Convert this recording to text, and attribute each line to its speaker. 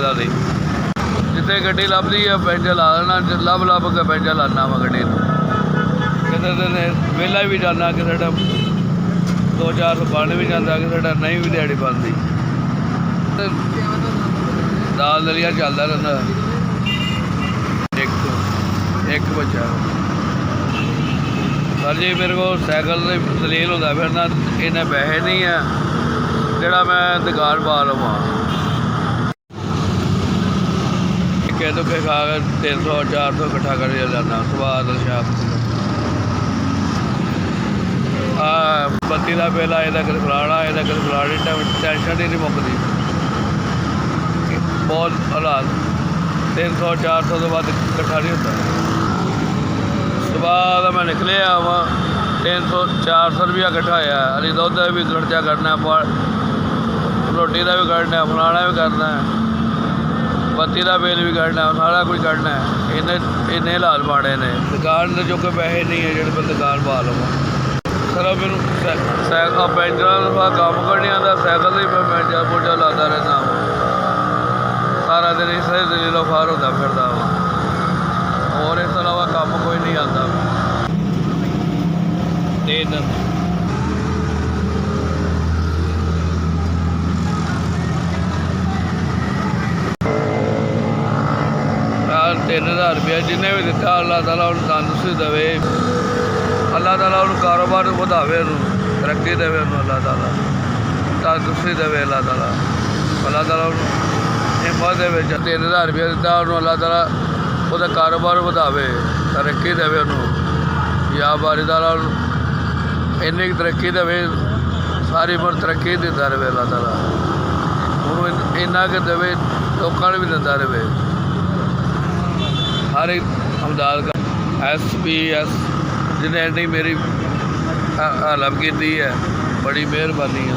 Speaker 1: फायदा नहीं। जिते गड्डी लभदी है पैंचर ला देना, लभ लभ के पैंचर लाना वा गड्डी नूं। किसी दिन वेला भी जाना, किसी टाइम 2-400 बन भी जाता, किसी टाइम नहीं भी दिहाड़ी बनती। दाल दलिया चलता रहता। एक बच्चा सर जी मेरे को साइकिल दलील होता फिरना, इन्ने पैसे नहीं है जोड़ा मैं दुकान पा लवां। टिक्के टुक्के खा के 300-400 इकट्ठा कर जाना स्वाद शाप। बत्ती का बिल आए कद फलाना आए कद फलानी, टेंशन ही नहीं मुकती। बहुत हालात 300-400 तो बाद इकट्ठा नहीं होता। सुबह मैं निकले वा 300-400 रुपया इकट्ठा होया। अली दुध का भी खर्चा करना, रोटी का भी करना, फलाना भी करना, बत्ती का बिल भी करना, सारा कुछ करना है। इन्ने हालात माड़े ने, दुकान के जो कोई पैसे नहीं है जो मैं दुकान पा लवां। सर मैनू पैंचर का काम करने आता, साइकिल ही मैं पैंचर पुंचर लाता रहता वा। सारा दिन इस दलीलो फार होता फिरदा वा, और इस अलावा काम कोई नहीं आता। तीन 3000 रुपया जिन्हें भी दिता, अल्लाह ताला उन्हें तंदुरुस्ती देवे, अल्लाह ताला उन्हें कारोबार बढ़ावे, तरक्की देवे, अल्लाह ताला तंदुरुस्ती देवे, अल्लाह ताला हिम्मत दे। 3000 रुपया दिता उन्होंने, अल्लाह ताला उसका कारोबार बढ़ावे, तरक्की देवे, या बारी ताला इन्नी तरक्की देवे, सारी उम्र तरक्की देता रहे अल्लाह ताला। उन्होंने इन्ना कि देवे लोगों भी दिता रहे। हर एक हमदाद का SPS जिन्हें इन्नी मेरी हेल्प की है, बड़ी मेहरबानी है।